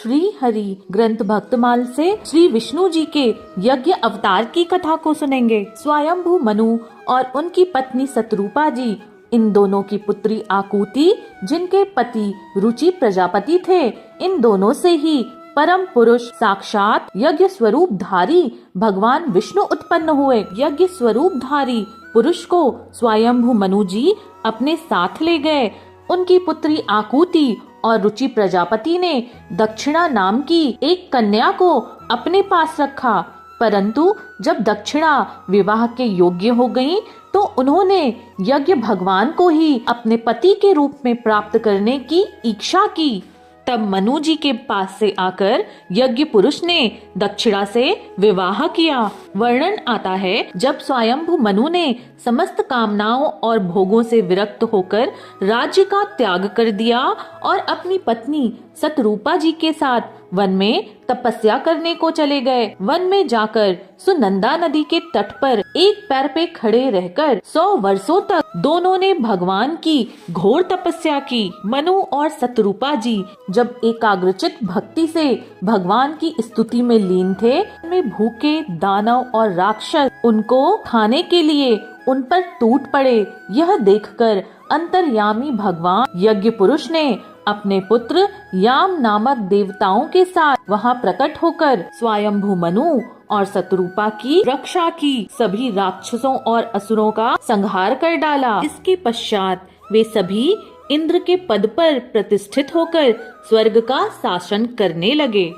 श्री हरि ग्रंथ भक्तमाल से श्री विष्णु जी के यज्ञ अवतार की कथा को सुनेंगे। स्वयंभू मनु और उनकी पत्नी शतरूपा जी, इन दोनों की पुत्री आकुति, जिनके पति रुचि प्रजापति थे, इन दोनों से ही परम पुरुष साक्षात यज्ञ स्वरूप धारी भगवान विष्णु उत्पन्न हुए। यज्ञ स्वरूप धारी पुरुष को स्वयंभू मनु जी अपने साथ ले गए। उनकी पुत्री आकुति और रुचि प्रजापति ने दक्षिणा नाम की एक कन्या को अपने पास रखा, परंतु जब दक्षिणा विवाह के योग्य हो गई तो उन्होंने यज्ञ भगवान को ही अपने पति के रूप में प्राप्त करने की इच्छा की। तब मनु जी के पास से आकर यज्ञ पुरुष ने दक्षिणा से विवाह किया। वर्णन आता है, जब स्वयंभू मनु ने समस्त कामनाओं और भोगों से विरक्त होकर राज्य का त्याग कर दिया और अपनी पत्नी शतरूपा जी के साथ वन में तपस्या करने को चले गए। वन में जाकर सुनंदा नदी के तट पर एक पैर पे खड़े रहकर 100 वर्षों तक दोनों ने भगवान की घोर तपस्या की। मनु और शतरूपा जी जब एकाग्रचित भक्ति से भगवान की स्तुति में लीन थे, में भूखे दानव और राक्षस उनको खाने के लिए उन पर टूट पड़े। यह देखकर अंतर्यामी भगवान यज्ञ पुरुष ने अपने पुत्र याम नामक देवताओं के साथ वहां प्रकट होकर स्वयंभू मनु और शतरूपा की रक्षा की। सभी राक्षसों और असुरों का संहार कर डाला। इसके पश्चात वे सभी इंद्र के पद पर प्रतिष्ठित होकर स्वर्ग का शासन करने लगे।